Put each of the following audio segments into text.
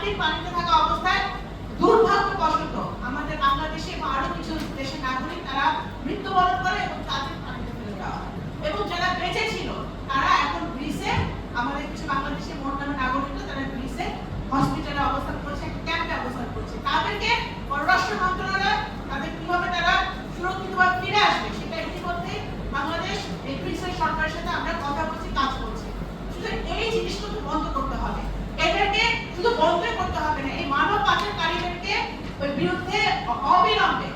দিন পানিতে থাকা অবস্থায় দুর্ভাগ্যবশত আমাদের বাংলাদেশে বা আরো কিছু দেশের নাগরিক তারা মৃত্যুবরণ করে এবং তাদের পানিতে ফেলে দেওয়া হয়। এবং যারা বেঁচে ছিল তারা এখন গ্রিসে, আমাদের কিছু বাংলাদেশের মোট নাগরিকরা তারা গ্রিসে হসপিটালে অবস্থান করছে, একটা ক্যাম্পে অবস্থান করছে। তাদেরকে পররাষ্ট্র মন্ত্রণালয় তাদের কিভাবে তারা সুরক্ষিতভাবে ফিরে আসবে সেটা ইতিমধ্যে বাংলাদেশ এই গ্রিসের সরকারের সাথে আমরা কথা বলছি, কাজ করছি। শুধু এই জিনিসগুলো বন্ধ করতে হবে, এদেরকে শুধু বন্ধ করতে হবে না, এই মানব পাচারকারীদেরকে ওই বিরুদ্ধে অবিলম্বে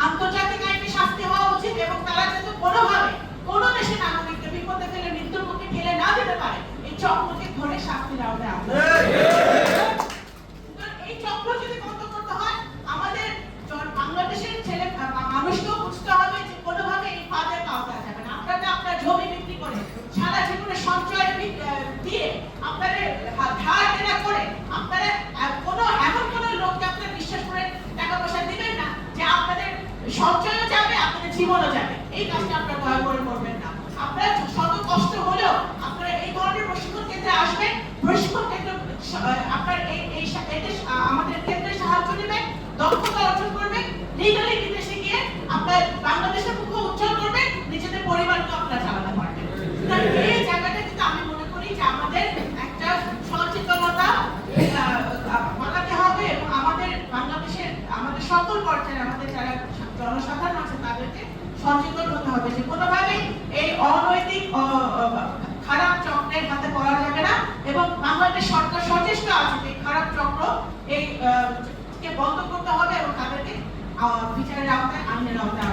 আন্তর্জাতিক আইনে শাস্তি হওয়া উচিত এবং তারা যাতে কোনোভাবে কোনো দেশের নাগরিককে বিপদে ফেলে মৃত্যুর মুখে ঠেলে না দিতে পারে এই চক্রকে ধরে শাস্তির আওতায় আনতে হবে। এই চক্র যদি বন্ধ করতে হয় আমাদের বাংলাদেশের ছেলে মানুষকেও বুঝতে হবে যে কোনোভাবে এই ফাঁদে পাওয়া যাবে না। আপনারা আপনার জমি বিক্রি করে সারা জীবনে সঞ্চয় দিয়ে আপনারা ধার দেনা করে আপনারা কোনো এমন কোনো লোককে আপনারা বিশ্বাস করে টাকা পয়সা দিবেন না যে আপনাদের সঞ্চয়ও যাবে আপনাদের জীবনও যাবে। এই কাজটা আপনারা দয়া করে করবেন না। আপনারা শত কষ্ট হলেও আপনারা এই ধরনের প্রশিক্ষণ কেন্দ্রে আসবেন, প্রশিক্ষণ কেন্দ্র আপনার আমাদের কেন্দ্রে সাহায্য নেবেন, দক্ষতা অর্জন করবেন, লিগালি বিদেশে গিয়ে আপনার বাংলাদেশের মুখ উজ্জ্বল করবেন, নিজেদের পরিবারকে আপনারা চালাতে পারবেন। এই জায়গাটা কিন্তু আমি মনে করি যে আমাদের একটা সচেতনতা বাড়াতে হবে এবং আমাদের বাংলাদেশের আমাদের সকল পর্যায়ে আমাদের যারা জনসাধারণ আছে তাদেরকে সচেতন হতে হবে যে কোনোভাবেই এই অনৈতিক খারাপ চক্রের হাতে পড়া যাবে না এবং বাংলাদেশ সরকার সচেষ্ট আছে এই খারাপ চক্র এই কে বন্ধ করতে হবে এবং তাদেরকে বিচারের আওতায় আইনের আওতায়